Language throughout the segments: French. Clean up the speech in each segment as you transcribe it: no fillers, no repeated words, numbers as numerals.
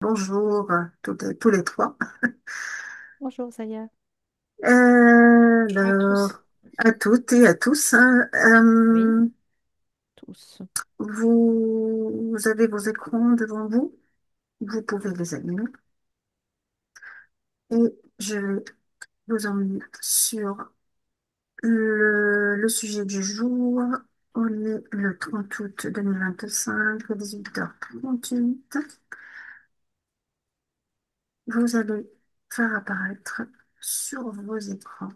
Bonjour, tous les trois. Bonjour Zaya. À tous. Alors, à toutes et à tous, hein, Oui, tous. vous avez vos écrans devant vous, vous pouvez les allumer et je vais vous emmener sur le sujet du jour. On est le 30 août 2025, 18h38. Vous allez faire apparaître sur vos écrans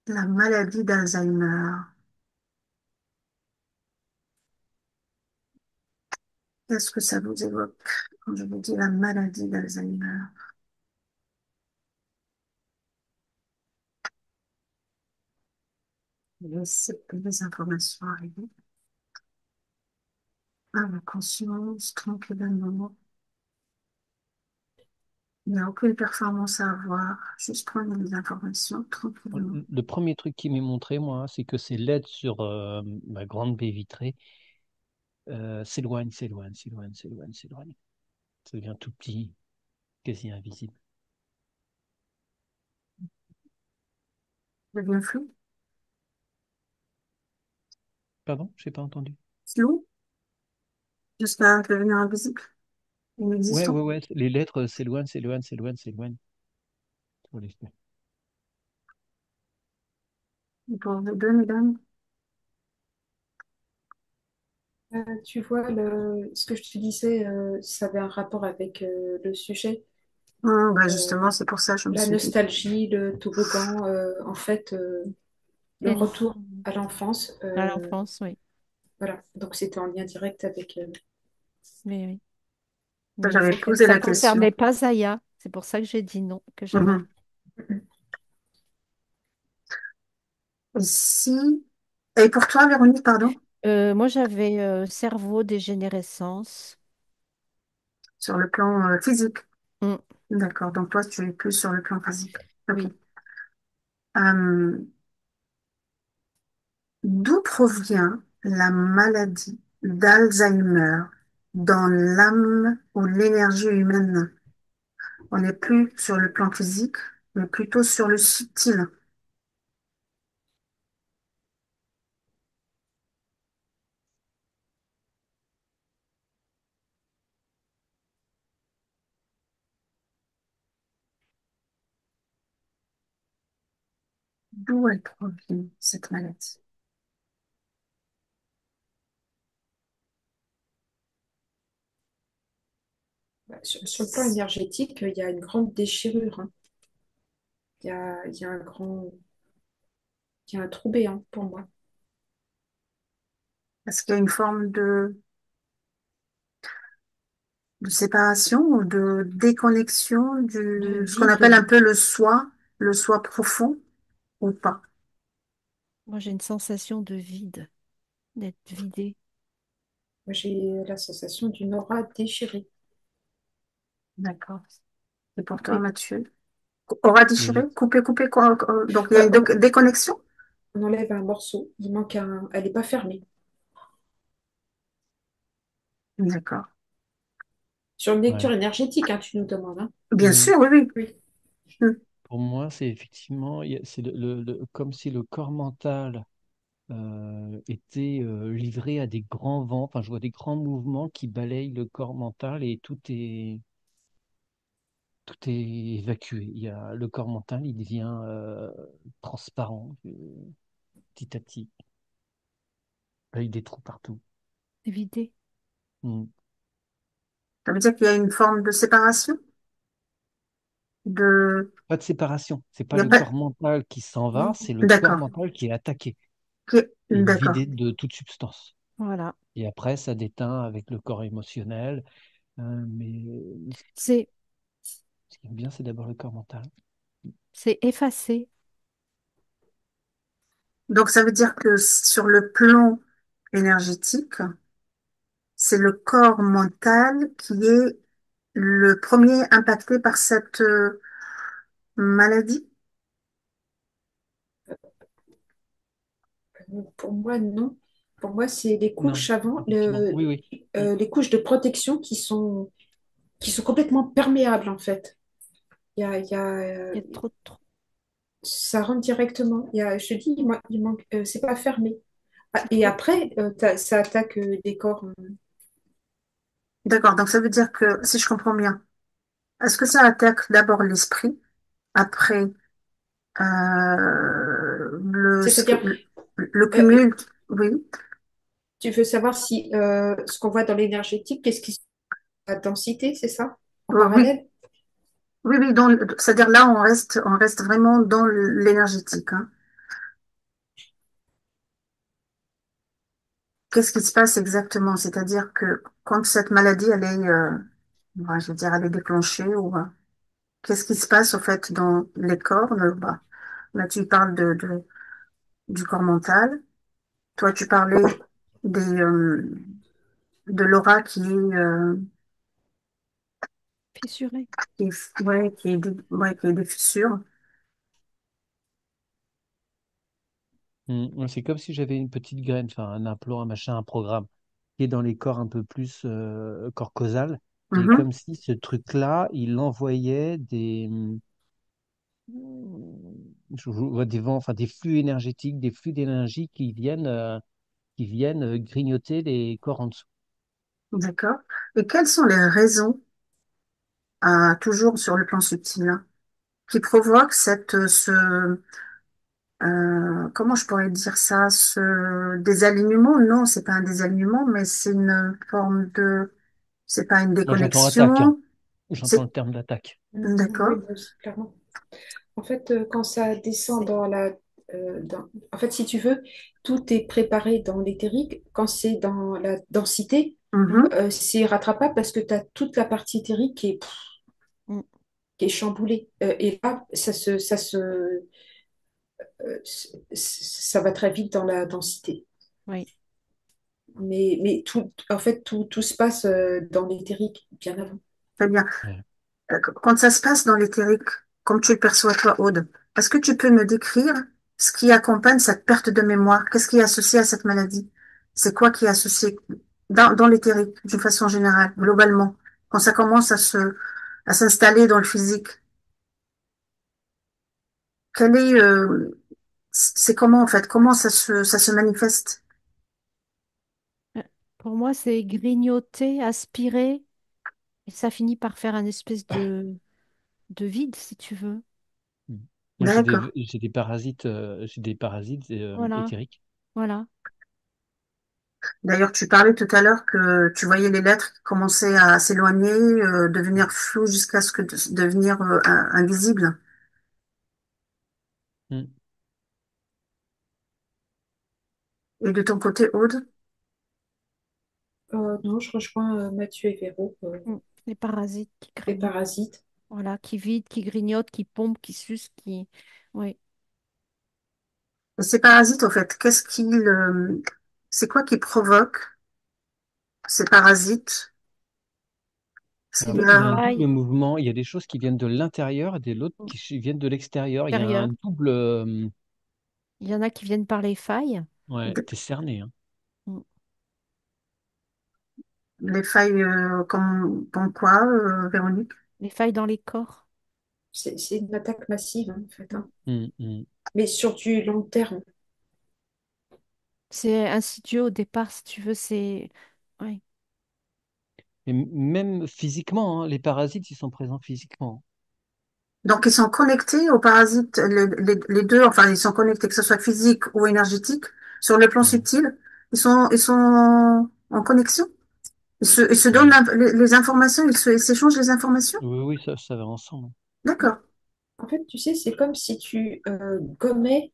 la maladie d'Alzheimer. Qu'est-ce que ça vous évoque quand je vous dis la maladie d'Alzheimer? Laissez les informations arriver à la conscience tranquillement. Il n'y a aucune performance à avoir. Juste prenez les informations tranquillement. Le premier truc qui m'est montré, moi, c'est que ces LED sur ma grande baie vitrée s'éloignent, s'éloignent, s'éloignent, s'éloignent, s'éloignent. Ça devient tout petit, quasi invisible. C'est bien flou, Pardon, j'ai pas entendu. flou, jusqu'à devenir invisible, Ouais, inexistant. ouais, ouais. Les lettres s'éloignent, s'éloignent, s'éloignent, s'éloignent. Sur les fenêtres. Pour vous deux, mesdames. Tu vois, ce que je te disais, ça avait un rapport avec le sujet. Bah justement, Euh, c'est pour ça que je me la suis dit. nostalgie, le toboggan, en fait, le Et retour à l'enfance. à l'enfance, oui. Voilà, donc c'était en lien direct avec. Mais, oui. Mais J'avais posé ça la concernait question. pas Zaya. C'est pour ça que j'ai dit non, que j'avais. Mhm. Ici. Et pour toi, Véronique, pardon, Moi, j'avais cerveau dégénérescence. sur le plan physique. Mm, D'accord. Donc toi, tu es plus sur le plan physique. Ok. oui. Euh, D'où provient la maladie d'Alzheimer dans l'âme ou l'énergie humaine? On n'est plus sur le plan physique, mais plutôt sur le subtil. D'où elle provient, cette maladie? Bah, sur le plan énergétique, il y a une grande déchirure, hein. Il y a il y a un trou béant pour moi. Est-ce qu'il y a une forme de séparation ou de déconnexion De ce qu'on appelle vide. un peu le soi profond ou pas? Moi, j'ai une sensation de vide, d'être vidé. Moi, j'ai la sensation d'une aura déchirée. D'accord. Et pour toi, Coupé. Mathieu? Aura déchiré, Les, coupé, quoi. Donc il y a une On, déconnexion? on enlève un morceau, il manque un. Elle n'est pas fermée. D'accord. Sur une lecture ouais. énergétique, hein, tu nous demandes, hein. Bien Mm. sûr, oui, oui. Oui. Mm. Pour moi, c'est effectivement, c'est comme si le corps mental était livré à des grands vents. Enfin, je vois des grands mouvements qui balayent le corps mental et tout est évacué. Le corps mental, il devient transparent petit à petit, avec des trous partout. Vidé. Mm. Ça veut dire qu'il y a une forme de séparation, de, Pas de séparation. C'est il pas y a le pas, corps mental qui s'en va, c'est le corps d'accord, mental qui est attaqué et D'accord. vidé de toute substance. Voilà. Et après, ça déteint avec le corps émotionnel. Mais C'est, ce qui est bien, c'est d'abord le corps mental. c'est effacé. Donc ça veut dire que sur le plan énergétique, c'est le corps mental qui est le premier impacté par cette maladie. Pour moi, non. Pour moi, c'est les Non, couches avant, effectivement. Oui, oui. Mm. les couches de protection qui sont complètement perméables, en fait. Il y a trop. Ça rentre directement. Je te dis, il manque, c'est pas fermé. Ah, C'est et trop. après, ça attaque des corps. D'accord, donc ça veut dire que, si je comprends bien, est-ce que ça attaque d'abord l'esprit, après C'est-à-dire, le euh, cumul, oui, tu veux savoir si ce qu'on voit dans l'énergétique, qu'est-ce qui la densité, c'est ça? En oui, parallèle? oui, oui, c'est-à-dire là, on reste vraiment dans l'énergétique, hein. Qu'est-ce qui se passe exactement? C'est-à-dire que quand cette maladie, ouais, je veux dire, elle est déclenchée, ou qu'est-ce qui se passe au fait dans les corps? Bah, là, tu parles du corps mental. Toi, tu parlais des, de l'aura Fissuré. ouais, ouais, qui est des fissures. Ouais, c'est comme si j'avais une petite graine, enfin un implant, un machin, un programme qui est dans les corps un peu plus corps causal. Et Mhm. comme si ce truc-là, il envoyait je vois des vents, enfin des flux énergétiques, des flux d'énergie qui viennent grignoter les corps en dessous. D'accord. Et quelles sont les raisons, toujours sur le plan subtil, hein, qui provoquent comment je pourrais dire ça, ce désalignement? Non, c'est pas un désalignement, mais c'est une forme c'est pas une Moi, j'entends attaque, hein. déconnexion. J'entends C'est, le terme d'attaque. Oui, d'accord. moi aussi, clairement. En fait, quand ça descend en fait, si tu veux, tout est préparé dans l'éthérique. Quand c'est dans la densité, Mhm. c'est rattrapable parce que tu as toute la partie éthérique Mm. qui est chamboulée. Et là, ça va très vite dans la densité. Oui. Mais tout, en fait, tout se passe dans l'éthérique bien avant. Très bien. Ouais. Quand ça se passe dans l'éthérique, comme tu le perçois toi, Aude, est-ce que tu peux me décrire ce qui accompagne cette perte de mémoire? Qu'est-ce qui est associé à cette maladie? C'est quoi qui est associé dans l'éthérique, d'une façon générale, globalement, quand ça commence à s'installer dans le physique? Quel est, c'est comment en fait? Comment ça se manifeste? Euh, Pour moi, c'est grignoter, aspirer, et ça finit par faire un espèce de vide, si tu veux. Mm. Moi, D'accord. j'ai des parasites Voilà, éthériques. voilà. D'ailleurs, tu parlais tout à l'heure que tu voyais les lettres qui commençaient à s'éloigner, devenir floues jusqu'à ce que devenir invisibles. Mm. Et de ton côté, Aude, Non, je rejoins Mathieu et Véro, Mm. Les parasites qui les grignotent. parasites. Voilà, qui vident, qui grignotent, qui pompent, qui sucent, qui... Oui. ces parasites, au fait, c'est quoi qui provoque ces parasites? C'est S'il Alors, y il y a a, un double l'écaille mouvement. Il y a des choses qui viennent de l'intérieur et des autres viennent de l'extérieur. Il y a un intérieure. double. Il y en a qui viennent par les failles. Ouais, t'es cerné, hein. Mm. les failles, comme quoi, Véronique? Les failles dans les corps. C'est une attaque massive, hein, en fait, Mm. hein. Mm, mm. Mais sur du long terme. C'est insidieux au départ, si tu veux, c'est... Oui. Et même physiquement, hein, les parasites, ils sont présents physiquement. Donc, ils sont connectés aux parasites, les deux, enfin, ils sont connectés, que ce soit physique ou énergétique, sur le plan Ouais, subtil. Ils sont en connexion. Ils se donnent ouais. les informations, ils s'échangent les informations. Oui, oui, ça va ensemble. D'accord. En fait, tu sais, c'est comme si tu gommais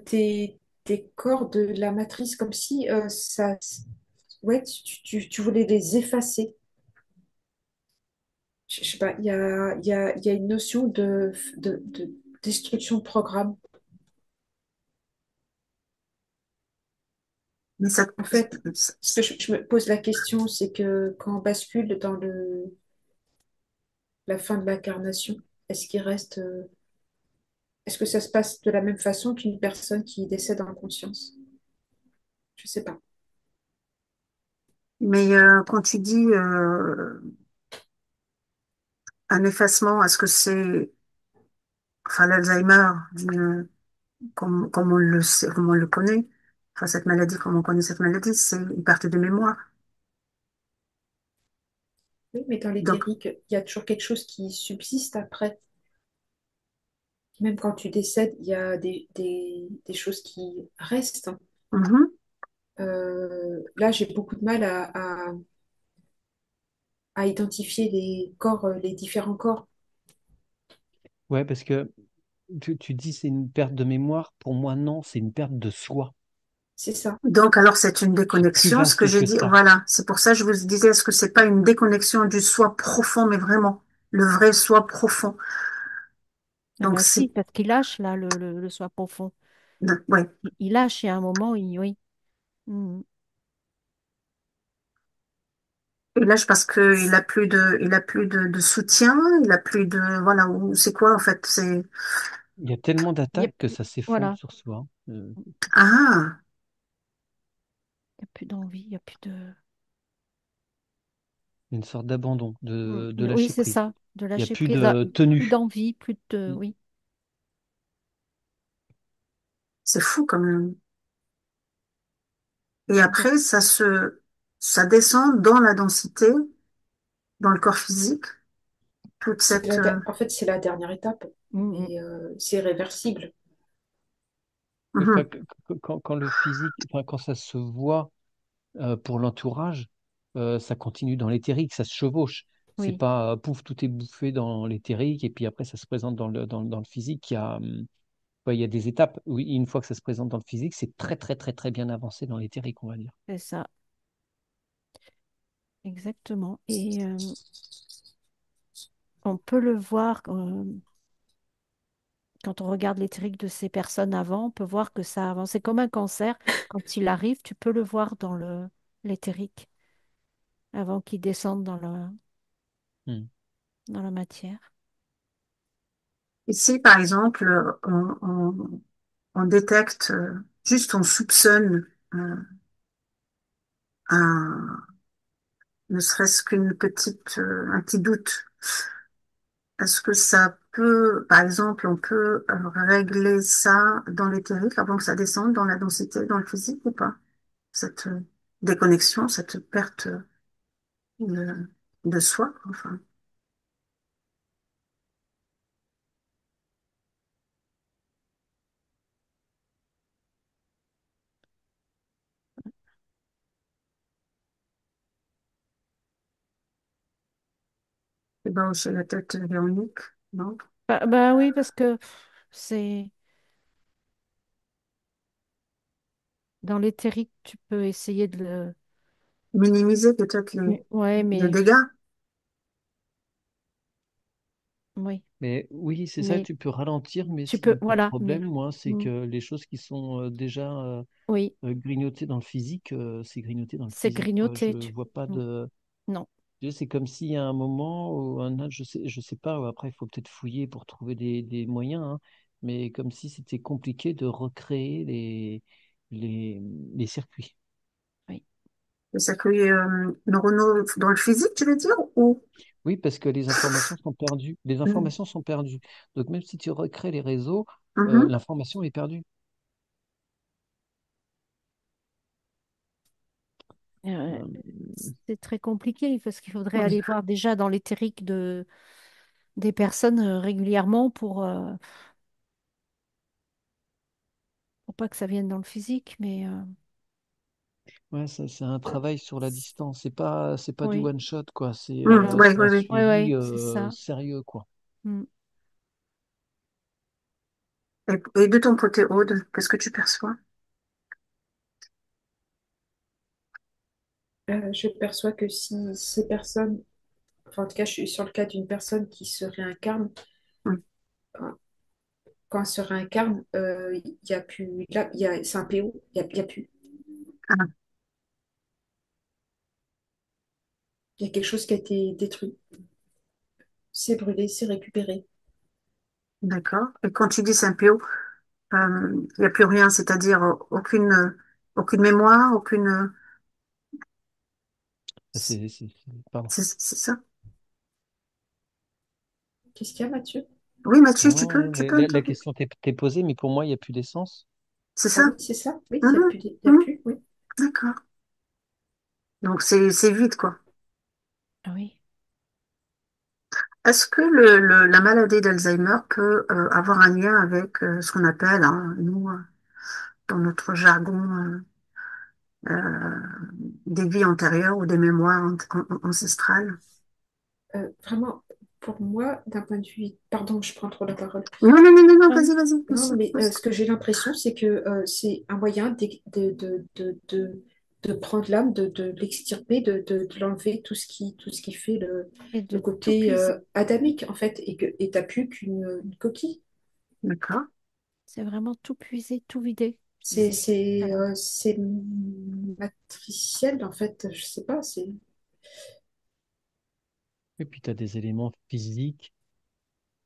tes corps de la matrice, comme si ouais, tu voulais les effacer. Je sais pas, il y a une notion de destruction de programme. Mais ça, En fait, ce que je me pose la question, c'est que quand on bascule dans la fin de l'incarnation, est-ce qu'il reste, est-ce que ça se passe de la même façon qu'une personne qui décède en conscience? Je sais pas. Mais quand tu dis un effacement, est-ce que c'est, enfin, l'Alzheimer, comme on le sait, comme on le connaît, enfin, cette maladie, comme on connaît cette maladie, c'est une perte de mémoire. Oui, mais dans Donc, l'éthérique, il y a toujours quelque chose qui subsiste après. Même quand tu décèdes, il y a des choses qui restent. mhm. Là, j'ai beaucoup de mal à identifier les corps, les différents corps. Ouais, parce que tu dis c'est une perte de mémoire. Pour moi, non, c'est une perte de soi. C'est ça. Donc, alors, c'est une C'est plus déconnexion, ce que vaste j'ai que dit. ça. Voilà. C'est pour ça que je vous disais, est-ce que c'est pas une déconnexion du soi profond, mais vraiment, le vrai soi profond. Ah Donc, ben si, c'est, parce qu'il lâche là le soi profond. ouais. Il lâche et à un moment, oui. Mm. Il lâche parce que il a plus de soutien, il a plus de, voilà, ou c'est quoi, en fait, c'est, Il y a tellement Il y a, d'attaques que ça s'effondre voilà, sur soi. ah, il n'y a plus d'envie, il n'y a plus de... Une sorte d'abandon, de Oui, lâcher c'est prise. ça, de Il n'y a lâcher plus prise, de plus tenue. d'envie, plus de... Mm. Oui, c'est fou quand même. Et donc, après, ça descend dans la densité, dans le corps physique, toute cette, En fait, c'est la dernière étape, mm, mais c'est réversible. Mais enfin, mhm, quand le physique, enfin, quand ça se voit pour l'entourage, ça continue dans l'éthérique, ça se chevauche. C'est oui, pas pouf, tout est bouffé dans l'éthérique et puis après ça se présente dans le physique. Ouais, il y a des étapes. Oui, une fois que ça se présente dans le physique, c'est très très très très bien avancé dans l'éthérique, on va dire. c'est ça, exactement. Et on peut le voir quand on regarde l'éthérique de ces personnes avant, on peut voir que ça avance. C'est comme un cancer, quand il arrive, tu peux le voir dans l'éthérique avant qu'il descende Hmm. dans la matière. ici, par exemple, on détecte, juste on soupçonne un, ne serait-ce qu'une petite, un petit doute. Est-ce que ça peut, par exemple, on peut régler ça dans l'éthérique avant que ça descende dans la densité, dans le physique ou pas? Cette déconnexion, cette perte de soi, enfin. Et ben, chez la tête Véronique, non? Bah oui, parce que c'est dans l'éthérique, tu peux essayer de le... Minimiser peut-être Ouais, les mais dégâts. oui, Mais oui, c'est ça, mais tu peux ralentir, mais tu peux, le voilà, mais problème, moi, c'est mm, que les choses qui sont déjà oui, grignotées dans le physique, c'est grignoté dans le c'est physique, quoi. Je grignoté. vois pas Mm, de. non, C'est comme s'il y a un moment ou un autre, je sais pas, après il faut peut-être fouiller pour trouver des moyens, hein, mais comme si c'était compliqué de recréer les, les circuits. oui. Les circuits neuronaux dans le physique, tu veux dire? Ou... Oui, parce que les informations sont perdues. Les Mm. informations sont perdues. Donc même si tu recrées les réseaux, Mhm. l'information est perdue. Euh, Euh, c'est très compliqué parce qu'il faudrait Oui. aller voir déjà dans l'éthérique des personnes régulièrement pour pas que ça vienne dans le physique, mais ouais, c'est un travail sur la distance. C'est pas du oui, one shot, quoi. Mm. voilà. Oui, C'est oui, un oui. Ouais, suivi ouais, c'est ça. sérieux, quoi. Mm. Et de ton côté, Aude, qu'est-ce que tu perçois? Je perçois que si ces personnes, enfin en tout cas, je suis sur le cas d'une personne qui se réincarne. Mm. Quand elle se réincarne, il y a plus, là, c'est un PO, il y a plus. Ah, Il y a quelque chose qui a été détruit. C'est brûlé, c'est récupéré. d'accord. Et quand tu dis Saint-Péo, il n'y a plus rien, c'est-à-dire aucune, Aucune mémoire, aucune... Ça, pardon. C'est ça? Qu'est-ce qu'il y a, Mathieu? Oui, Mathieu, Non, tu peux la intervenir. question t'est posée, mais pour moi, il n'y a plus d'essence. C'est Ah ça? oui, c'est ça. Oui, Mhm, il y a mhm, plus, oui. d'accord. Donc, c'est vide, quoi. Ah oui. Est-ce que la maladie d'Alzheimer peut avoir un lien avec ce qu'on appelle, hein, nous, dans notre jargon, des vies antérieures ou des mémoires ancestrales? Vraiment, pour moi, d'un point de vue... Pardon, je prends trop la parole. Non, non, non, non, non, Ah, vas-y, vas-y. Non, mais Vas-y. ce que j'ai l'impression, c'est que c'est un moyen de prendre l'âme, de l'extirper, de l'enlever, tout ce qui fait et le de tout côté puiser. adamique, en fait, et t'as plus une coquille. D'accord. C'est vraiment tout puiser, tout vider. C'est voilà. C'est matriciel, en fait, je sais pas, c'est... Et puis, tu as des éléments physiques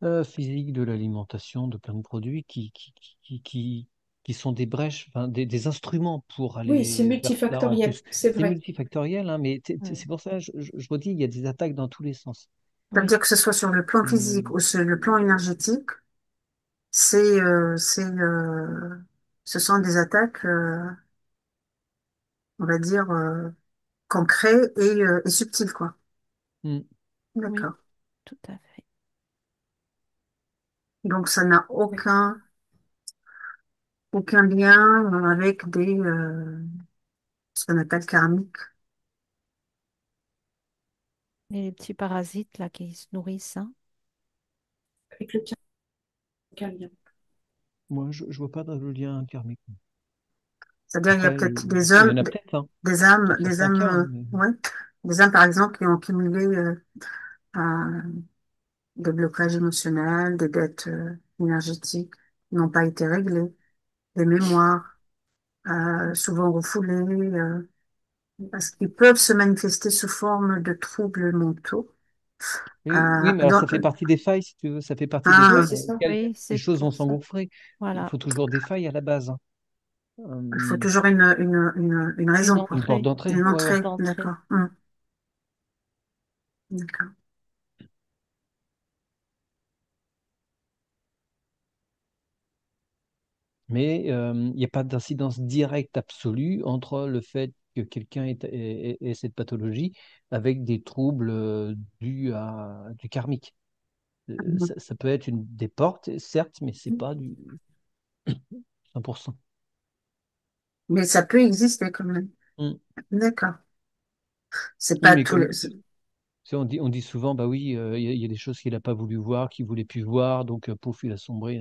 de l'alimentation, de plein de produits qui sont des brèches, enfin, des instruments pour Oui, c'est aller vers cela en multifactoriel, plus. c'est C'est vrai. multifactoriel, hein, mais Ouais. c'est pour ça, je redis, il y a des attaques dans tous les sens. Ça veut Oui, dire que ce soit sur le plan physique Et- ou sur le plan énergétique, c'est, ce sont des attaques, on va dire, concrètes et subtiles, quoi. Hmm. oui, D'accord. tout à fait. Donc, ça n'a Oui. aucun lien avec ce qu'on appelle karmique. Et les petits parasites là qui se nourrissent, hein. Avec le calme. Moi, je vois pas de lien karmique. C'est-à-dire, il y a Après, peut-être il y en a peut-être, hein, dans des certains âmes, cas, mais ouais, des âmes, par exemple, qui ont cumulé des blocages émotionnels, des dettes énergétiques qui n'ont pas été réglées, des mémoires souvent refoulées, parce qu'ils peuvent se manifester sous forme de troubles mentaux. oui, Euh, oui, mais alors dans- ça fait partie des failles, si tu veux, ça fait partie des Oui, ah, failles c'est dans ça. lesquelles Oui, les c'est choses vont pour ça. s'engouffrer. Il Voilà. faut toujours des failles à la base, hein. il faut Euh, toujours une Une raison, quoi. une porte entrée, d'entrée, Une une ouais, ouais. porte entrée, d'entrée. d'accord. D'accord. Mais il n'y a pas d'incidence directe absolue entre le fait que quelqu'un ait cette pathologie avec des troubles dus à du karmique. Mhm. Ça peut être des portes, certes, mais c'est pas du 100%. Mais ça peut exister quand même. Mm. D'accord. C'est Oui, pas mais tous les... comme on dit souvent, bah oui, il y a des choses qu'il n'a pas voulu voir, qu'il voulait plus voir, donc pouf, il a sombré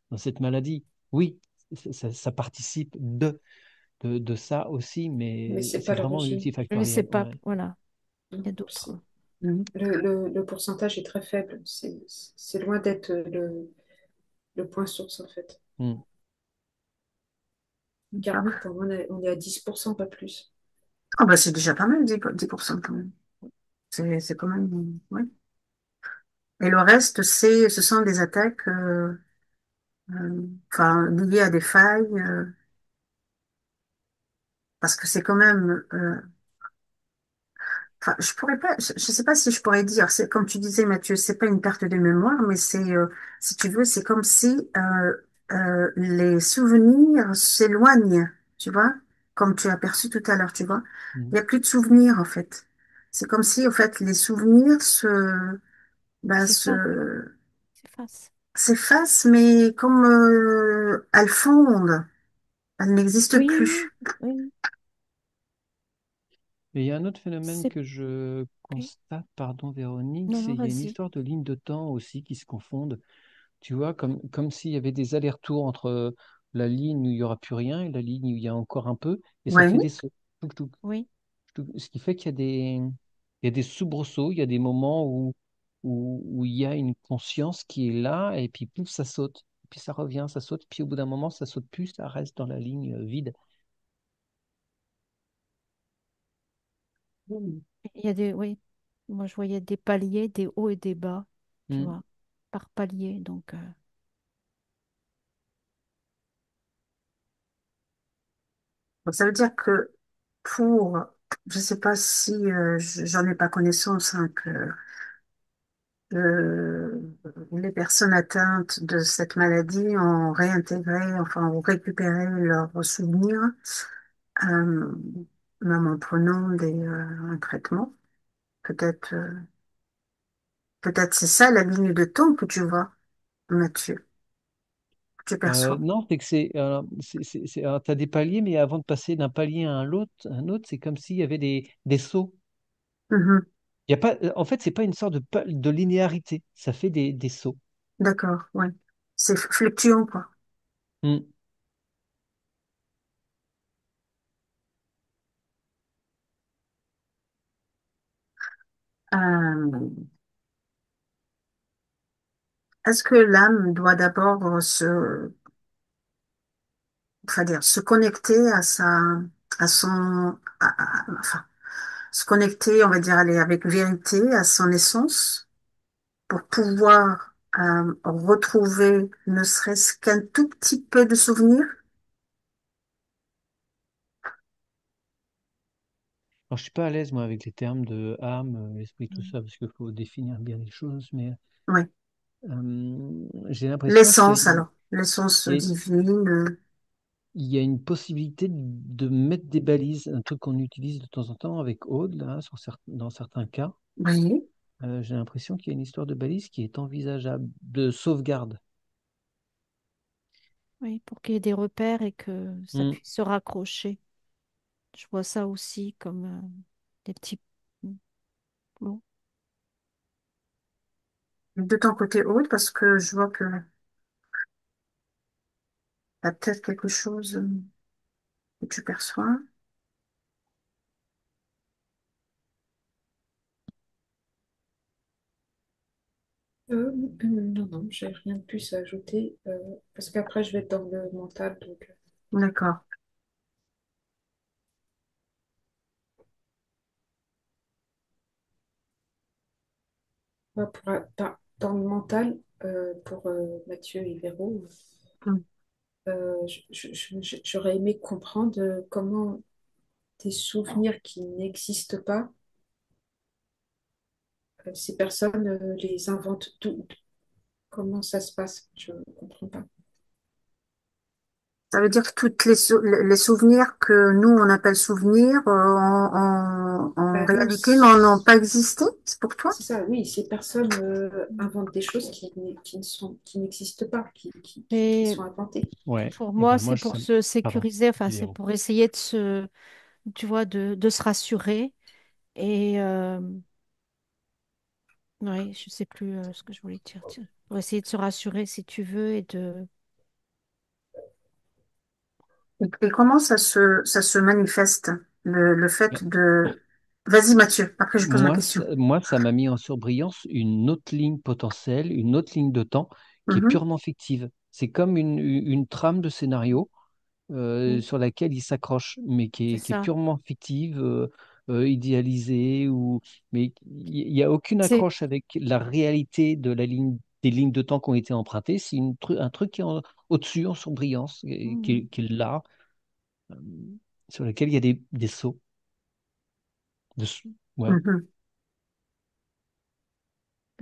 dans cette maladie. Oui, ça participe de ça aussi, Mais mais c'est c'est pas vraiment l'origine. Mais c'est multifactoriel. pas, Ouais. voilà, il y a Non, d'autres. Mhm. le pourcentage est très faible. C'est loin d'être le point source, en fait. Mm. D'accord. Karmique, pour moi, on est à 10%, pas plus. Ah bah c'est déjà pas mal, 10% quand même. C'est quand même... ouais. Et le reste, ce sont des attaques enfin, liées à des failles, parce que c'est quand même... enfin, je pourrais pas, je sais pas si je pourrais dire, c'est comme tu disais, Mathieu, c'est pas une perte de mémoire, mais si tu veux, c'est comme si les souvenirs s'éloignent, tu vois, comme tu as perçu tout à l'heure, tu vois. Il Mm. y a plus de souvenirs, en fait. C'est comme si, en fait, les souvenirs bah, C'est ça, c'est face. s'effacent, mais comme elles fondent, elles n'existent Oui, plus. oui, Mais il y a un autre phénomène c'est, que je oui. constate, pardon Véronique, Non, c'est non, il y a une vas-y. histoire de ligne de temps aussi qui se confondent. Tu vois, comme s'il y avait des allers-retours entre la ligne où il n'y aura plus rien et la ligne où il y a encore un peu, et ça fait Oui, des sauts. Touc, touc, Oui, touc. Ce qui fait qu'il y a il y a des soubresauts, il y a des moments où il y a une conscience qui est là, et puis pouf, ça saute. Puis ça revient, ça saute, puis au bout d'un moment, ça saute plus, ça reste dans la ligne vide. il y a des, oui. Moi, je voyais des paliers, des hauts et des bas, tu Mm. vois, par palier. Donc, Donc, ça veut dire que pour, je sais pas si j'en ai pas connaissance, hein, que euh, les personnes atteintes de cette maladie ont réintégré, enfin ont récupéré leurs souvenirs, euh, même en prenant un traitement. Peut-être, peut-être c'est ça la ligne de temps que tu vois, Mathieu, que tu perçois. Non, c'est que t'as des paliers, mais avant de passer d'un palier à un autre, c'est comme s'il y avait des sauts. Mhm. Il y a pas, en fait, c'est pas une sorte de linéarité. Ça fait des sauts. D'accord, ouais. C'est fluctuant, quoi. Hmm. Euh, est-ce que l'âme doit d'abord enfin dire, se connecter à son, enfin, se connecter, on va dire, aller avec vérité à son essence pour pouvoir retrouver ne serait-ce qu'un tout petit peu de souvenir? Alors, je suis pas à l'aise, moi, avec les termes de âme, esprit, tout Mm. ça, parce qu'il faut définir bien les choses, mais Oui. j'ai l'impression L'essence, alors. L'essence il y a- divine. il y a une possibilité de mettre des balises, un truc qu'on utilise de temps en temps avec Aude, là, dans certains cas. Oui. J'ai l'impression qu'il y a une histoire de balise qui est envisageable, de sauvegarde. Oui, pour qu'il y ait des repères et que ça Hmm. puisse se raccrocher. Je vois ça aussi comme des petits plots. De ton côté haute, parce que je vois que y a peut-être quelque chose que tu perçois. Non, non, j'ai rien de plus à ajouter parce qu'après je vais être dans le mental. Donc, D'accord. dans le mental, pour Mathieu et Véro, Mm. j'aurais aimé comprendre comment des souvenirs qui n'existent pas, ces personnes les inventent tout. Comment ça se passe? Je ne comprends pas. Ça veut dire que toutes les souvenirs que nous, on appelle souvenirs, en Ben non, réalité, n'en ont pas existé, c'est pour toi? c'est ça, oui, ces personnes inventent des choses qui n'existent pas, qui Et sont inventées. Ouais, pour et moi, ben c'est moi, pour se pardon, sécuriser, enfin, c'est zéro. pour essayer de se, tu vois, de se rassurer. Et ouais, je sais plus ce que je voulais dire. Tiens. Pour essayer de se rassurer, si tu veux, et de. Et comment ça se manifeste, le fait de... Vas-y, Mathieu, après je pose ma question. Moi, ça m'a mis en surbrillance une autre ligne potentielle, une autre ligne de temps qui est Mhm. purement fictive. C'est comme une trame de scénario Mm. sur laquelle il s'accroche, mais C'est qui est ça. purement fictive, idéalisée, mais il n'y a aucune C'est. accroche avec la réalité des lignes de temps qui ont été empruntées. C'est un truc qui est au-dessus, en surbrillance, Mm. qui est là, euh, sur lequel il y a des sauts. Ouais. Mhm.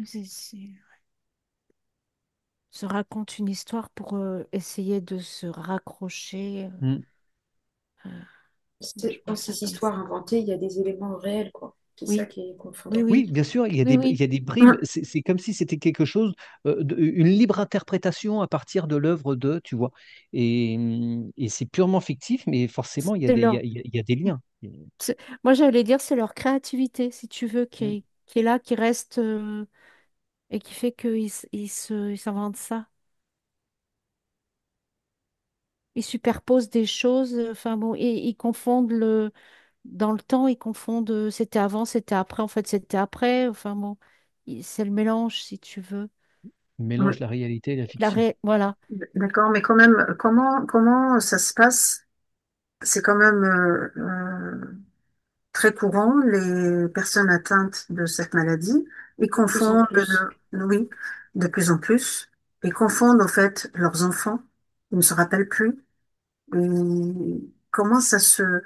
C'est- se raconte une histoire pour essayer de se raccrocher. Mm. Je Dans vois ça ces comme ça. histoires inventées, il y a des éléments réels, quoi. C'est ça Oui, qui est oui, confondant. Oui, oui, bien sûr, oui, il oui. y a des bribes. Mhm. C'est comme si c'était quelque chose, une libre interprétation à partir de l'œuvre de, tu vois. Et c'est purement fictif, mais forcément, C'est leur. il y a des liens. Moi, j'allais dire, c'est leur créativité, si tu veux, Mm. qui est là, qui reste et qui fait ils s'inventent ça. Ils superposent des choses, enfin bon, et ils confondent dans le temps, ils confondent c'était avant, c'était après, en fait, c'était après. Enfin bon, c'est le mélange, si tu veux. Oui, Mélange la réalité et la fiction. Voilà. d'accord, mais quand même, comment ça se passe? C'est quand même très courant, les personnes atteintes de cette maladie, ils De plus en confondent, plus. oui, de plus en plus, ils confondent en fait leurs enfants, ils ne se rappellent plus, comment ça se,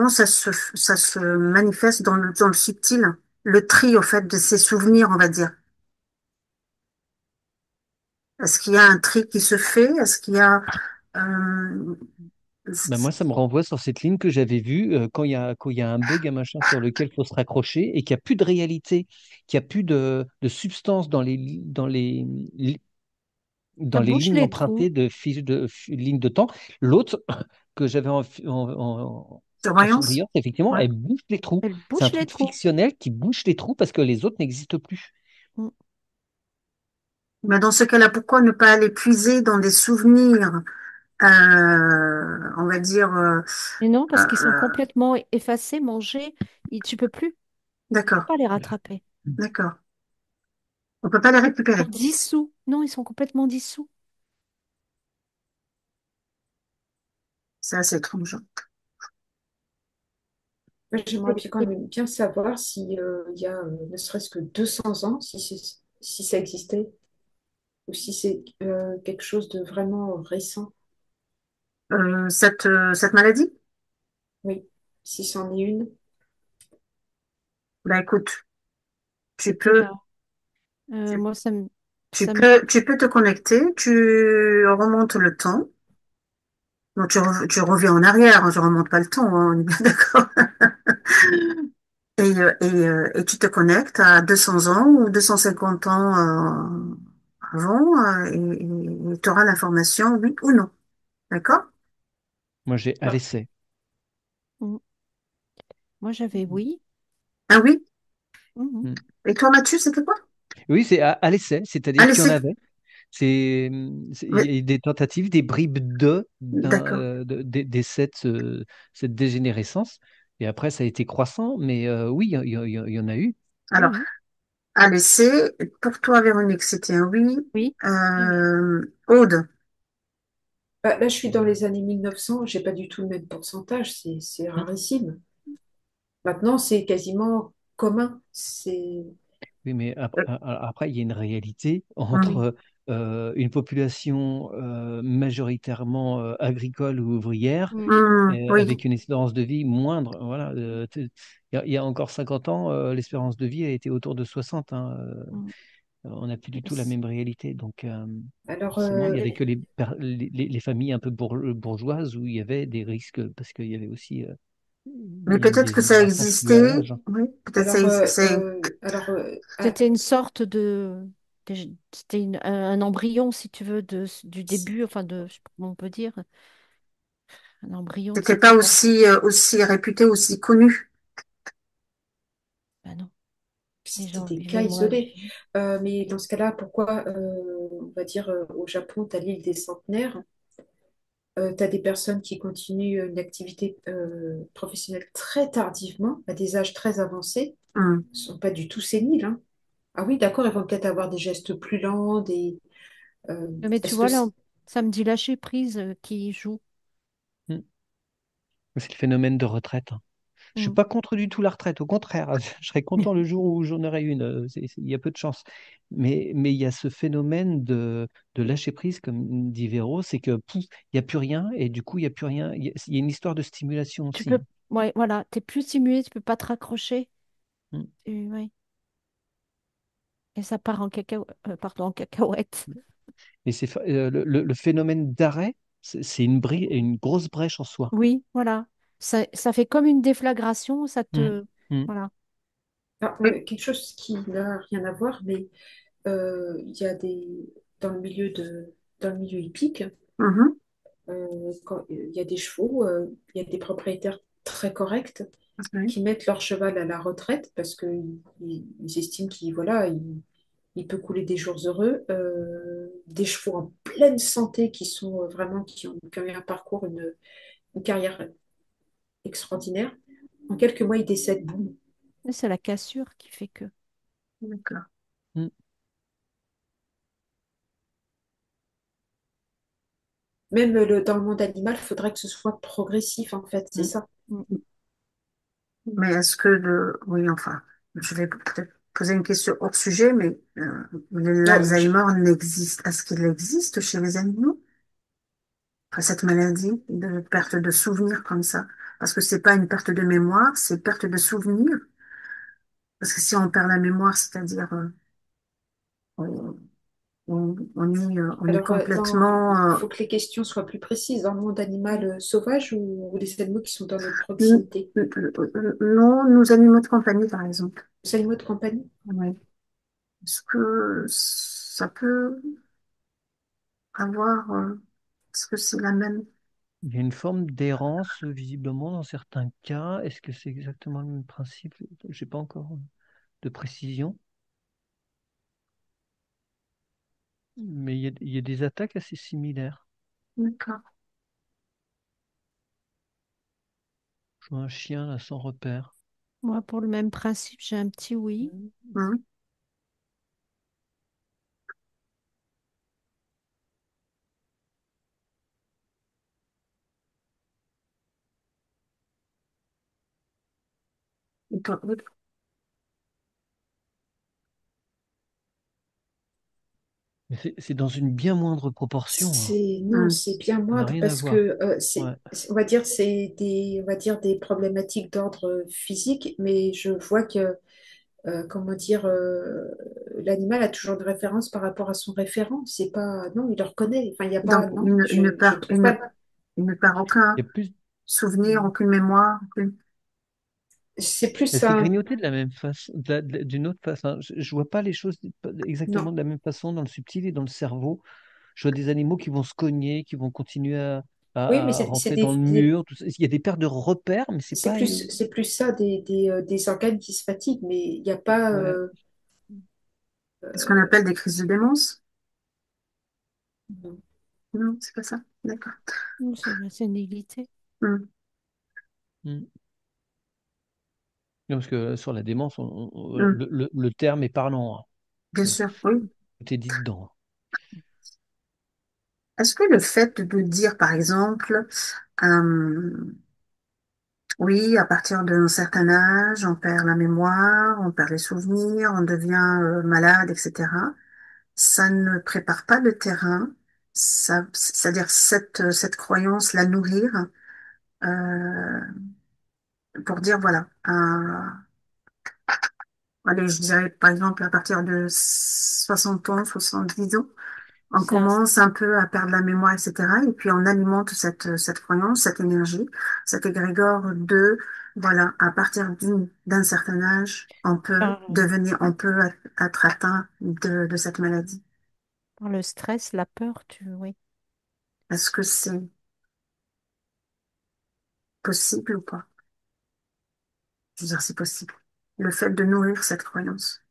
ça se manifeste dans le subtil, le tri, au fait, de ces souvenirs, on va dire. Est-ce qu'il y a un tri qui se fait? Est-ce qu'il y a, euh, Ben moi, ça me renvoie sur cette ligne que j'avais vue quand il y a un bug, un machin sur lequel il faut se raccrocher et qu'il n'y a plus de réalité, qu'il n'y a plus de substance Ça dans les bouche lignes les trous. empruntées de fiches lignes de temps. L'autre que j'avais en surveillance? surbrillance, effectivement, Ouais. elle bouche les trous. Elle C'est un bouche les truc trous. fictionnel qui bouche les trous parce que les autres n'existent plus. Mm. Mais dans ce cas-là, pourquoi ne pas aller puiser dans des souvenirs, on va dire, Mais non, parce qu'ils sont euh, complètement effacés, mangés. Tu peux plus. Tu peux d'accord, pas les rattraper. d'accord. On peut pas les Ils sont récupérer. dissous. Non, ils sont complètement dissous. C'est assez étrange. Moi, j'aimerais Et- bien quand et- même bien savoir si, il y a ne serait-ce que 200 ans, si ça existait, ou si c'est quelque chose de vraiment récent. Cette maladie? Oui, si c'en est une. Bah écoute, tu C'était, peux, tu, moi, ça me, tu peux te connecter, tu remontes le temps. Donc tu reviens en arrière, hein, je remonte pas le temps, hein, on est bien d'accord. Et tu te connectes à 200 ans ou 250 ans avant et tu auras l'information, oui ou non. D'accord? Moi, j'ai à Ah, l'essai. mm. Moi, j'avais oui. Ah oui? Mhm. Mm. Et toi, Mathieu, c'était quoi? Oui, c'est à l'essai, c'est-à-dire Allez, qu'il y en c'est. avait. Il Mais, y a des tentatives, des bribes d'accord. d'essais de cette dégénérescence. Et après, ça a été croissant, mais oui, il y en a eu. Oui, Alors, oui. allez, c'est. Pour toi, Véronique, c'était un oui. Oui, oui, oui. Aude, bah, là, je suis dans les années 1900, j'ai pas du tout le même pourcentage, c'est Mm. rarissime. Maintenant, c'est quasiment commun. C'est Oui, mais euh, après, il y a une réalité oui. entre une population majoritairement agricole ou ouvrière Oui. avec une espérance de vie moindre. Voilà, il y a encore 50 ans, l'espérance de vie a été autour de 60, hein. Mm. On n'a plus du tout la même réalité. Donc, alors forcément, il y avait que les familles un peu bourgeoises où il y avait des risques parce qu'il y avait aussi Mais peut-être des que ça générations qui meurent à existait. l'âge. Oui, peut-être alors c'est. ah, C'était une sorte c'était un embryon, si tu veux, du début, enfin, je sais pas comment on peut dire, un embryon, C'était pas c'était pas. aussi, aussi réputé, aussi connu. Ben non, les c'était gens des cas vivaient moins. isolés. Mais dans ce cas-là, pourquoi, on va dire, au Japon, tu as l'île des centenaires, tu as des personnes qui continuent une activité professionnelle très tardivement, à des âges très avancés, Hum. ne sont pas du tout séniles, hein. Ah oui, d'accord, ils vont peut-être avoir des gestes plus lents, euh, Mais tu est-ce que vois, là, ça me dit lâcher prise qui joue. Mm. C'est le phénomène de retraite. Je suis Mm. pas contre du tout la retraite, au contraire, je serais content le jour où j'en aurai une. Il y a peu de chance. Mais il y a ce phénomène de lâcher prise, comme dit Véro, c'est que pouf, il n'y a plus rien et du coup, il n'y a plus rien. Il y a une histoire de stimulation Tu peux, aussi. ouais, voilà, t'es plus stimulé, tu peux pas te raccrocher. Mm. Ouais. Et ça part en cacahuète. Et le phénomène d'arrêt, c'est une grosse brèche en soi. Oui, voilà. Ça fait comme une déflagration, ça Mm. te. Mm. Voilà. ah, Oui. quelque chose qui n'a rien à voir, mais il y a dans le milieu dans le milieu hippique, Mhm. quand il y a des chevaux, il y a des propriétaires très corrects Oui. qui mettent leur cheval à la retraite parce qu'ils ils estiment qu'il voilà, il peut couler des jours heureux. Des chevaux en pleine santé qui sont vraiment qui ont eu un parcours, une carrière extraordinaire. En quelques mois, ils décèdent, boum. Mais c'est la cassure qui fait que. D'accord. Mm. Même dans le monde animal, il faudrait que ce soit progressif, en fait, c'est Mm. ça. Mm. Mais est-ce que oui, enfin, je vais peut-être poser une question hors sujet, mais Non, l'Alzheimer n'existe. Est-ce qu'il existe chez les animaux? enfin, cette maladie de perte de souvenir comme ça. Parce que c'est pas une perte de mémoire, c'est perte de souvenir. Parce que si on perd la mémoire, c'est-à-dire on, on est Alors, complètement il faut que les questions soient plus précises dans le monde animal sauvage ou les animaux qui sont dans notre n- proximité. non, nos animaux de compagnie, par exemple. Les animaux de compagnie? Oui. Est-ce que ça peut avoir, est-ce que c'est la même? Il y a une forme d'errance, visiblement, dans certains cas. Est-ce que c'est exactement le même principe? Je n'ai pas encore de précision. Mais il y a des attaques assez similaires. D'accord. Je vois un chien là sans repère. Moi, pour le même principe, j'ai un petit oui. Mhm. Et toi, oui. Mais c'est dans une bien moindre proportion, hein. Non, Mhm. c'est bien Ça n'a moindre rien à parce que voir. Ouais. on va dire, on va dire des problématiques d'ordre physique, mais je vois que, comment dire, l'animal a toujours une référence par rapport à son référent. C'est pas, non, il le reconnaît. Enfin, il n'y a pas, Donc, non, je trouve il ne, pas. il ne perd Il y aucun a plus. souvenir, aucune mémoire, aucune... C'est plus Mais c'est ça. grignoté de la même façon, d'une autre façon. Je vois pas les choses exactement Non. de la même façon dans le subtil et dans le cerveau. Je vois des animaux qui vont se cogner, qui vont continuer Oui, mais à rentrer dans le mur. Tout ça. Il y a des paires de repères, mais c'est pas. c'est plus ça des organes qui se fatiguent, mais il n'y a pas. Ouais. ce qu'on appelle des crises de démence. Non. Non, c'est pas ça. D'accord. C'est la sénilité. Mhm. Mm. Non, parce que sur la démence, Mhm. le terme est parlant, hein. Bien C'est sûr, oui. tout est dit dedans. Est-ce que le fait de dire, par exemple, euh, oui, à partir d'un certain âge, on perd la mémoire, on perd les souvenirs, on devient malade, etc., ça ne prépare pas le terrain, ça, c'est-à-dire cette croyance, la nourrir, euh, pour dire, voilà, allez, je dirais par exemple à partir de 60 ans, 70 ans, on C'est un, commence un peu à perdre la mémoire, etc. Et puis on alimente cette croyance, cette énergie, cet égrégore de, voilà, à partir d'un certain âge, on peut être atteint de cette maladie. par le stress, la peur, oui. Est-ce que c'est possible ou pas? Je veux dire, c'est possible. Le fait de nourrir cette croyance.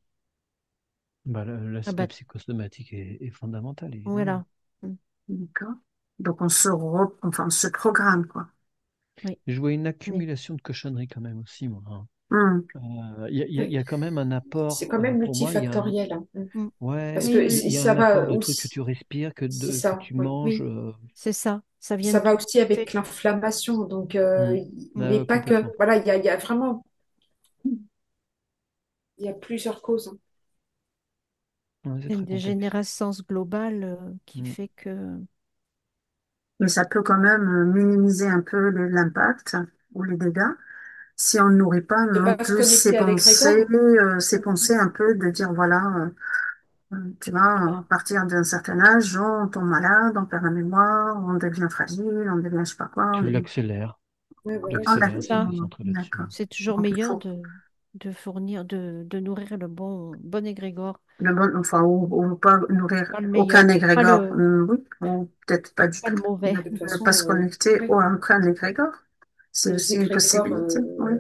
Bah, Ah l'aspect bah, psychosomatique est fondamental, évidemment. voilà. Mm. D'accord? Donc enfin, on se programme, quoi. Oui, Je vois une oui, accumulation de cochonneries quand même aussi, moi, hein. Hum, Il y a quand même un C'est apport, quand même pour moi, multifactoriel, hein. Mm. ouais, Parce Oui, que oui, il y a ça un apport va de trucs que tu aussi, respires, c'est que ça, tu oui. manges. oui, c'est ça. Ça vient Ça de va tout aussi avec fait. l'inflammation, donc, Hmm. Ah mais ouais, pas que. complètement. Voilà, il y a vraiment, il y a plusieurs causes, hein. Ouais, c'est C'est une très complexe. dégénérescence globale qui Hmm. fait que mais ça peut quand même minimiser un peu l'impact ou les dégâts si on ne nourrit pas De non pas se plus connecter à l'égrégore. ces pensées un peu de dire voilà, tu vois, à partir d'un certain âge, on tombe malade, on perd la mémoire, on devient fragile, on devient je sais pas quoi. Tu l'accélères. Ouais, Tu voilà, Ah, c'est l'accélères, d'accord, tu te ça, concentres d'accord. là-dessus. c'est toujours Donc il meilleur faut de fournir, de nourrir le bon égrégore. le bon, enfin, ou pas nourrir Pas le aucun meilleur, égrégore, oui, ou peut-être pas du pas le tout. mauvais. de toute Ne pas se façon, connecter ouais. à aucun égrégore. C'est Les aussi une égrégores possibilité, oui.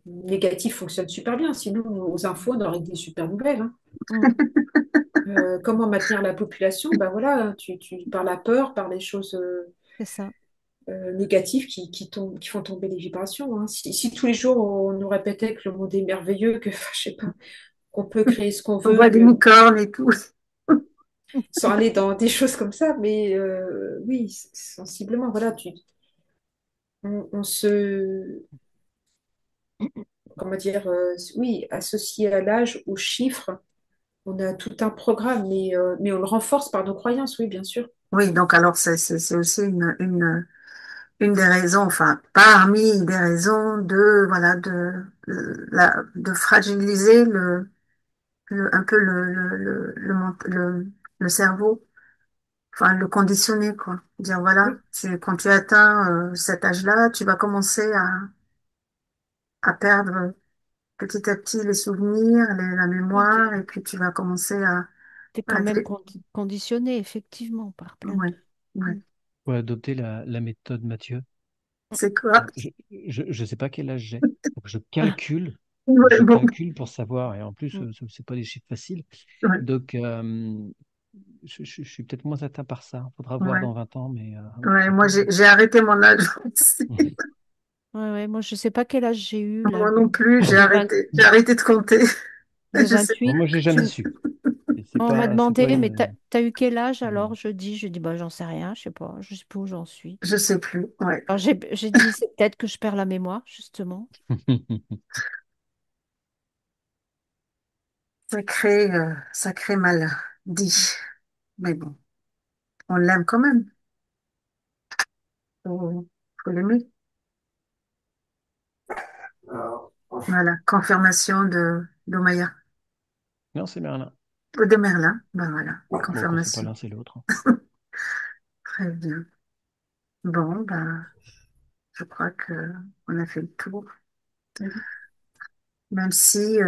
négatifs fonctionnent super bien. Sinon, aux infos, on aurait des super nouvelles, hein. Mm, Comment maintenir la population? Ben voilà, par la peur, par les choses c'est ça. négatives qui font tomber les vibrations, hein. Si tous les jours on nous répétait que le monde est merveilleux, que enfin, je sais pas, qu'on peut créer ce qu'on On veut, voit des licornes et tout. sans aller dans des choses comme ça, mais oui, sensiblement, voilà, on se, comment dire, oui, associé à l'âge, aux chiffres, on a tout un programme, mais on le renforce par nos croyances, oui, bien sûr. Oui, donc alors c'est aussi une des raisons, enfin parmi des raisons de voilà de fragiliser un peu le cerveau, enfin le conditionner quoi. Dire voilà, Oui, quand tu atteins cet âge-là, tu vas commencer à perdre petit à petit les souvenirs, la Ok. mémoire, et puis tu vas commencer T'es quand à même dé- conditionné, effectivement, par plein ouais, ouais. de... Faut adopter la méthode Mathieu. C'est quoi? Je sais pas quel âge j'ai. Donc Ah, Ouais, je bon, calcule pour savoir. Et en plus, mm. c'est pas des chiffres faciles. ouais, Donc, je suis peut-être moins atteint par ça. Faudra voir ouais, dans 20 ans, mais ouais. j'ai Moi, pas. j'ai arrêté mon âge aussi. Ouais, ouais, moi, je sais pas quel âge j'ai eu, là. Moi non plus, J'ai 20 j'ai arrêté de compter. j'ai Je sais. Bon, 28. moi, j'ai jamais su. Et On m'a c'est demandé, pas mais une. t'as eu quel âge euh, alors? Je dis, bah, j'en sais rien, je sais pas, je sais pas où j'en suis. Je sais plus. Ouais. Alors, j'ai dit, c'est peut-être que je perds la mémoire, justement. Sacré maladie. Mais bon, on l'aime quand même. Faut l'aimer. Voilà. Confirmation d'Omaya. Non, c'est Merlin. De Merlin. Ben voilà. Bon, quand c'est pas Confirmation. l'un, c'est l'autre. Très bien. Bon, ben, je crois que on a fait le tour. mhm. Même si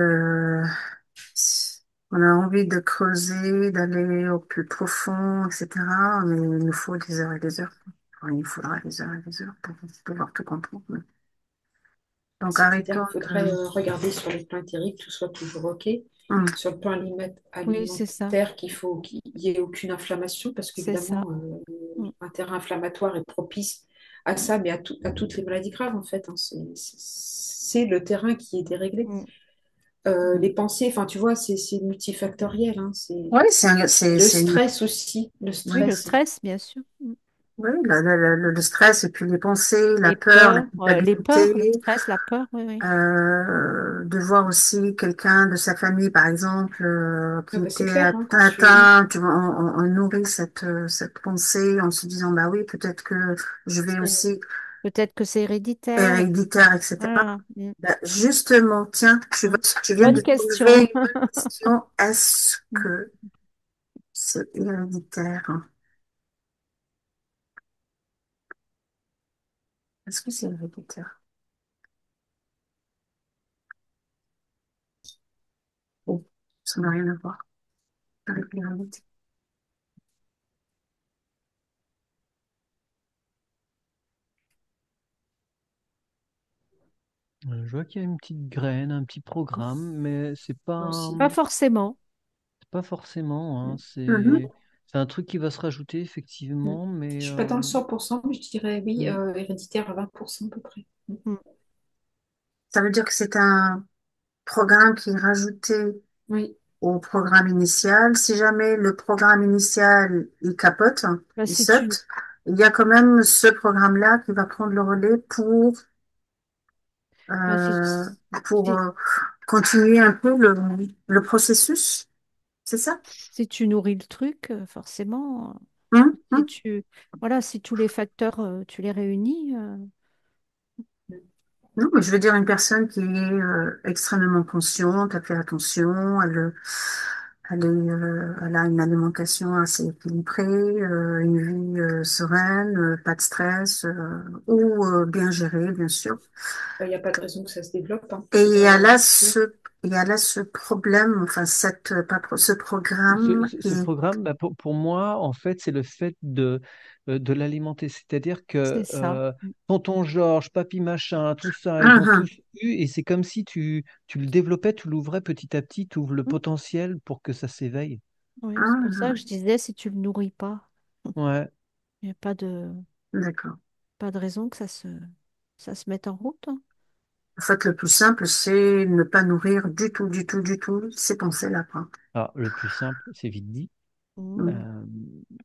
on a envie de creuser, d'aller au plus profond, etc. Mais il nous faut des heures et des heures. Enfin, il nous faudra des heures et des heures pour pouvoir tout comprendre. Donc C'est-à-dire arrêtons qu'il faudrait de... regarder sur le plan éthérique, tout soit toujours OK. Hum, Sur le plan Oui, c'est ça, alimentaire, qu'il faut qu'il n'y ait aucune inflammation, parce c'est ça. qu'évidemment, Mm, un terrain inflammatoire est propice à ça, mais à toutes les maladies graves, en fait, hein. C'est le terrain qui est déréglé. mm. Les pensées, enfin, tu vois, c'est multifactoriel, hein. oui, Et le stress aussi. Le Oui, le ouais, stress, stress, bien sûr. Mm. oui, le stress et puis les pensées, la Les peur, la peurs, ouais, les peurs, le culpabilité, stress, la peur, oui, oui. de voir aussi quelqu'un de sa famille, par exemple, ah qui bah, c'est était clair, hein, quand tu... atteint, tu vois, on nourrit cette pensée en se disant, bah oui, peut-être que je vais C'est- aussi Peut-être que c'est héréditaire. héréditaire, etc. Voilà. Mm. Bah, justement, tiens, Mm. tu viens de Bonne question. soulever une bonne question. Est-ce Mm. que c'est héréditaire? Est-ce que c'est héréditaire? Oh, ça n'a rien à voir avec l'hérédité. Je vois qu'il y a une petite graine, un petit programme, mais Moi aussi. Pas forcément. c'est pas forcément, hein, Mhm. c'est un truc qui va se rajouter Mm. effectivement, mais Je suis pas dans le 100%, mais je dirais oui, mm, héréditaire à 20% à peu près. Mm. Mm. Ça veut dire que c'est un programme qui est rajouté Oui, au programme initial. Si jamais le programme initial, il capote, Bah, il si tu, saute, il y a quand même ce programme-là qui va prendre le relais bah, si, euh, pour si- continuer un peu le processus. C'est ça? si tu nourris le truc, forcément, Hum, si hum. tu, voilà, si tous les facteurs, tu les réunis, Non, mais je veux dire une personne qui est extrêmement consciente, elle fait attention, elle a une alimentation assez équilibrée, une vie sereine, pas de stress, ou bien gérée, bien sûr. il n'y a pas de raison que ça se développe, hein. Et C'est pas... Mm. il y a là ce problème, enfin ce programme qui ce est... programme, bah, pour moi, en fait, c'est le fait de l'alimenter. C'est-à-dire c'est que ça. tonton Georges, papy machin, tout ça, ils ont Hum, tous eu, et c'est comme si tu le développais, tu l'ouvrais petit à petit, tu ouvres le Mm. potentiel pour que ça s'éveille. Oui, c'est pour ça que hum. je disais, si tu le nourris pas, Ouais. il n'y a D'accord. pas de raison que ça se mette en route, hein. En fait, le plus simple, c'est ne pas nourrir du tout ces pensées-là, quoi. Alors, le plus simple, c'est vite dit. Mm. Hum, Euh,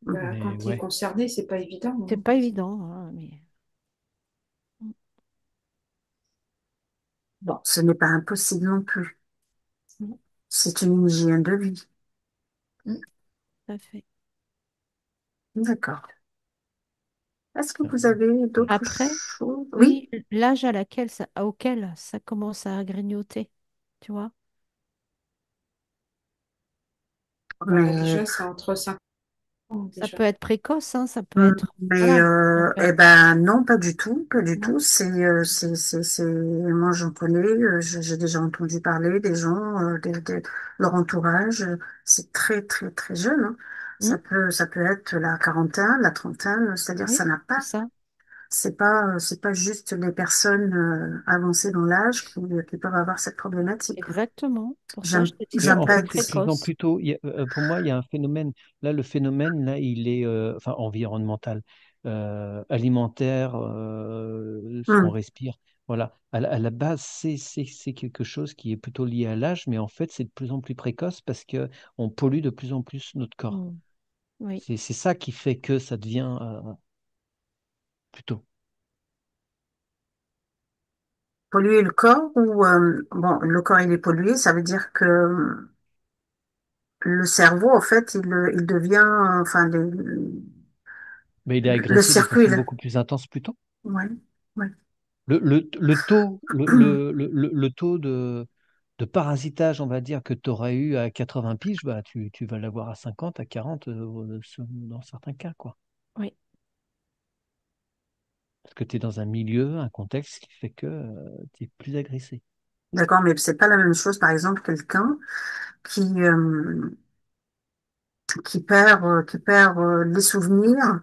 hum. Bah, quand mais tu es ouais. concerné, c'est pas évident, C'est hein. pas évident, hein, mais Bon, ce n'est pas impossible non plus. Mm. C'est une hygiène de vie. Mm. Tout à fait. D'accord. Est-ce que Euh, vous avez voilà. d'autres Après, choses? Oui, oui, l'âge auquel ça commence à grignoter, tu vois. Bah, mais déjà, c'est entre 5 ans, Ça déjà. peut être précoce, hein, ça peut être, Mais voilà, ça peut eh être, ben non, pas du tout, pas du non. tout. Moi j'en connais, j'ai déjà entendu parler des gens, leur entourage, c'est très très très jeune, hein. Hmm. Ça peut être la quarantaine, la trentaine, c'est-à-dire Oui, ça n'a c'est pas, ça, c'est pas juste les personnes avancées dans l'âge qui peuvent avoir cette problématique. exactement. Pour ça, je te dis, ça Non, en J'aime peut pas être fait, être. ils ont précoce. plutôt, pour moi, il y a un phénomène. Là, le phénomène, là, il est enfin, environnemental, alimentaire, ce qu'on Hum. respire. Voilà. À la base, c'est quelque chose qui est plutôt lié à l'âge, mais en fait, c'est de plus en plus précoce parce que on pollue de plus en plus notre corps. Hmm. Oui, C'est ça qui fait que ça devient plus tôt. Polluer le corps ou bon, le corps il est pollué, ça veut dire que le cerveau, en fait, il devient, enfin, Mais il est le agressé de circuit, façon là. beaucoup plus intense plus tôt. Ouais, ouais. Le taux, le taux de parasitage, on va dire, que tu aurais eu à 80 piges, bah, tu vas l'avoir à 50, à 40, dans certains cas, quoi. oui. Parce que tu es dans un milieu, un contexte qui fait que tu es plus agressé. D'accord, mais c'est pas la même chose, par exemple, quelqu'un qui, qui perd les souvenirs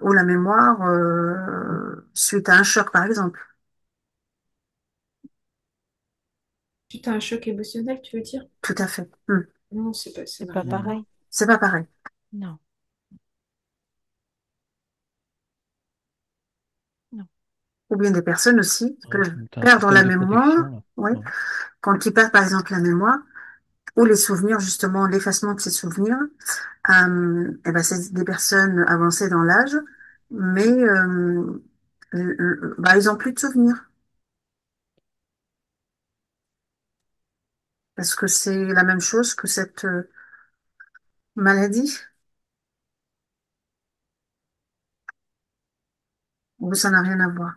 ou la mémoire suite à un choc, par exemple. Suite à un choc émotionnel, tu veux dire? Tout à fait. Hmm. Non, c'est pas, ça C'est n'a pas rien à Hmm. voir. pareil. C'est pas pareil. Non, non. Ou bien des personnes aussi qui Ouais, peuvent tu as un perdre système la de mémoire, protection, là. ouais. Ouais. Quand ils perdent, par exemple, la mémoire, ou les souvenirs, justement, l'effacement de ces souvenirs, eh ben, c'est des personnes avancées dans l'âge, mais bah, ils ont plus de souvenirs. Est-ce que c'est la même chose que cette maladie? Ou ça n'a rien à voir?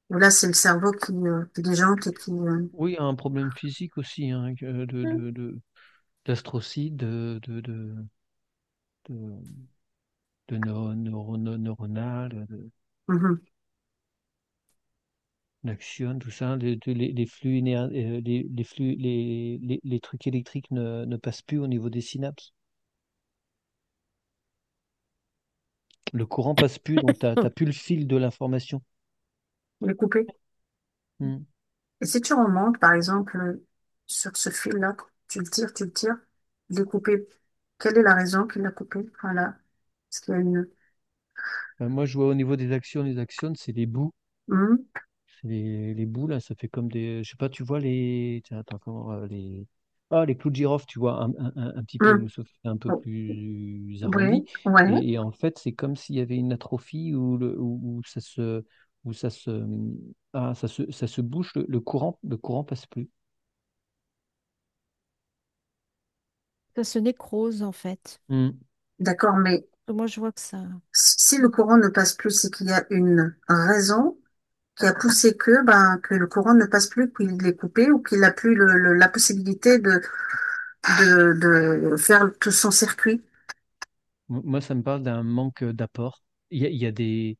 Ou là, c'est le cerveau qui déjante et qui... Oui, il y a un problème physique aussi, hein, Hmm. d'astrocytes, de, de neuronal, Mhm. d'action, tout ça, les flux, les flux, les trucs électriques ne passent plus au niveau des synapses. Le courant passe plus, donc tu n'as plus le fil de l'information. Il est coupé. Hmm. Et si tu remontes, par exemple, sur ce fil-là, tu le tires, il est coupé. Quelle est la raison qu'il l'a coupé? Voilà. Est-ce qu'il y a une... Moi, je vois au niveau des actions, les actions, c'est les bouts. Hmm. C'est les bouts, là, ça fait comme des. Je sais pas, tu vois les. Tiens, attends, comment. Ah, les clous de girofle, tu vois, un petit peu, Hmm. mais sauf que c'est un peu Oh, plus arrondi. oui, ouais. Et en fait, c'est comme s'il y avait une atrophie où ça se. Où ça se. Ah, ça se bouche, le courant passe plus. Ça se nécrose, en fait. Hmm. D'accord, mais Moi, je vois que ça. si le courant ne passe plus, c'est qu'il y a une raison qui a poussé que le courant ne passe plus, qu'il est coupé ou qu'il n'a plus la possibilité de faire tout son circuit. Moi, ça me parle d'un manque d'apport. Il y a des.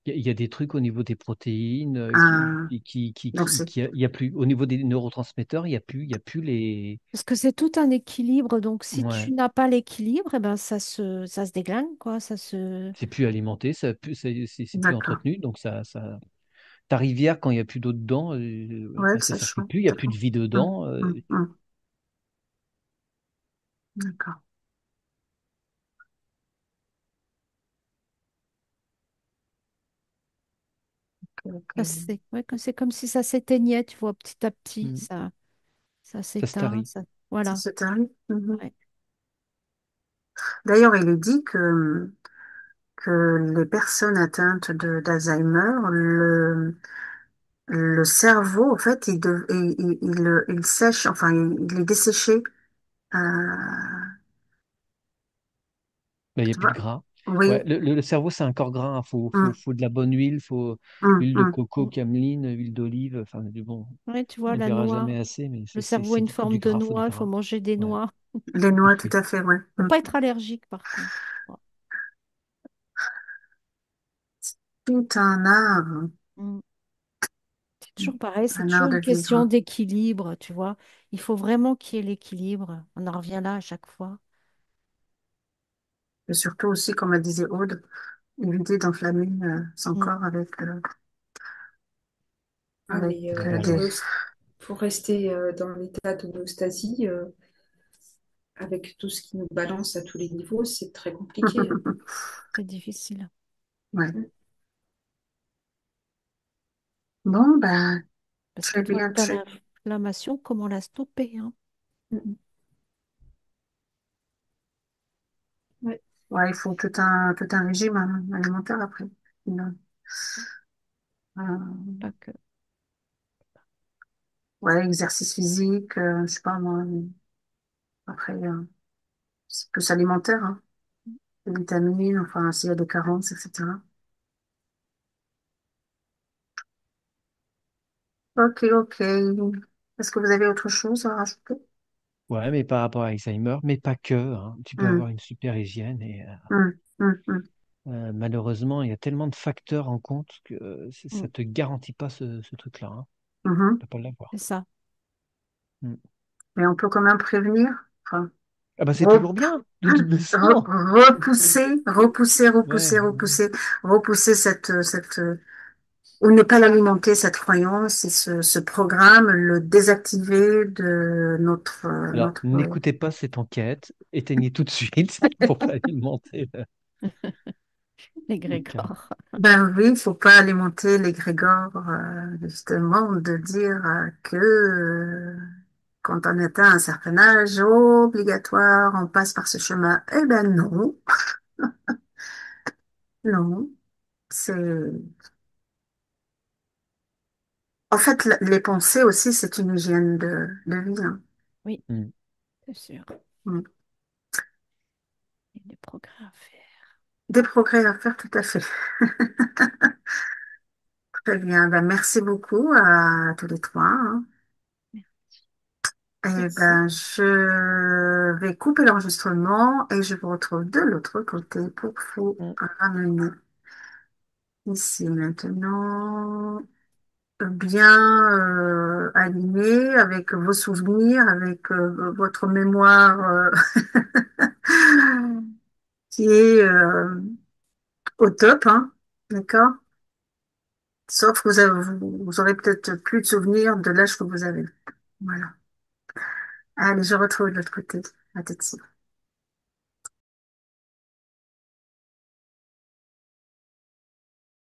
Il y a des trucs au niveau des protéines Ah, donc il y a plus. Au niveau des neurotransmetteurs, il y a plus les. Parce que c'est tout un équilibre. Donc, si tu Ouais. n'as pas l'équilibre, eh ben, ça se déglingue, quoi. Ça se... C'est plus alimenté, c'est plus d'accord. entretenu, donc ta rivière quand il n'y a plus d'eau dedans, Ouais, enfin, ça c'est circule chaud. plus, il n'y a plus D'accord. de vie Hum, dedans. hum. D'accord. Ok, ok. C'est comme si ça s'éteignait, tu vois, petit à petit. Hmm. Ça Ça se s'éteint. tarit. Ça Voilà. se termine. Mhm. Ouais. D'ailleurs, il est dit que les personnes atteintes d'Alzheimer, le cerveau, en fait, il sèche, enfin, il est desséché. Ben, il n'y a Tu plus de vois? gras. Ouais, Oui. le cerveau, c'est un corps gras. Il Mm, faut de la bonne huile, faut huile de mm. coco, Mm. cameline, huile d'olive. Enfin, du bon, Ouais, tu vois, on ne la verra noix, jamais assez, mais le cerveau a c'est une du forme de gras, faut du noix, il faut gras. manger des Ouais. noix. Les noix, tout Oui. à fait, ouais. Faut pas être allergique, par contre. Ouais. Tout un art, Mm. C'est toujours pareil, c'est un art toujours de une question vivre. d'équilibre, tu vois. Il faut vraiment qu'il y ait l'équilibre. On en revient là à chaque fois. Et surtout aussi, comme elle disait Aude, éviter d'enflammer son Mm. corps Ah, avec mais Ben des... oui. pour rester dans l'état d'homéostasie, avec tout ce qui nous balance à tous les niveaux, c'est très compliqué, hein. C'est difficile. Ouais. Mm, Bon, ben, Parce très qu'une fois que bien. tu as l'inflammation, comment la stopper, hein? mm, ouais. Ouais, il faut tout un régime hein, alimentaire après. Non. Euh, Pas que. ouais, exercice physique, je sais pas moi. Après, c'est plus alimentaire, hein. Les vitamines, enfin, s'il y a des carences, etc. Ok, ok. Est-ce que vous avez autre chose à rajouter? Ouais, mais par rapport à Alzheimer, mais pas que, hein. Tu peux Hmm, avoir une super hygiène et hmm. malheureusement, il y a tellement de facteurs en compte que Mm. ça te garantit pas ce truc-là, hein. Mhm. Tu peux pas l'avoir. C'est ça. Mm. Mais on peut quand même prévenir. Enfin, Ah bah c'est re- toujours bien, de toute façon. Ouais, repousser ou ne pas l'alimenter, cette croyance et ce programme, le désactiver de alors, n'écoutez pas cette enquête, éteignez tout de suite pour pas alimenter Les le cas. Grégor. Ben oui, il faut pas alimenter l'égrégore, justement, de dire que quand on atteint un certain âge obligatoire, on passe par ce chemin. Eh ben non, non, c'est... En fait, les pensées aussi, c'est une hygiène de vie, hein. Oui, Mm. c'est sûr. Mm. Il y a des progrès à faire. Des progrès à faire, tout à fait. Très bien, ben merci beaucoup à tous les trois, hein. Eh Merci. ben, je vais couper l'enregistrement et je vous retrouve de l'autre côté pour vous Mm. ramener ici maintenant bien aligné avec vos souvenirs, avec votre mémoire qui est au top, hein, d'accord? Sauf que vous aurez peut-être plus de souvenirs de l'âge que vous avez. Voilà. Allez, je retrouve de l'autre côté. À tout de suite.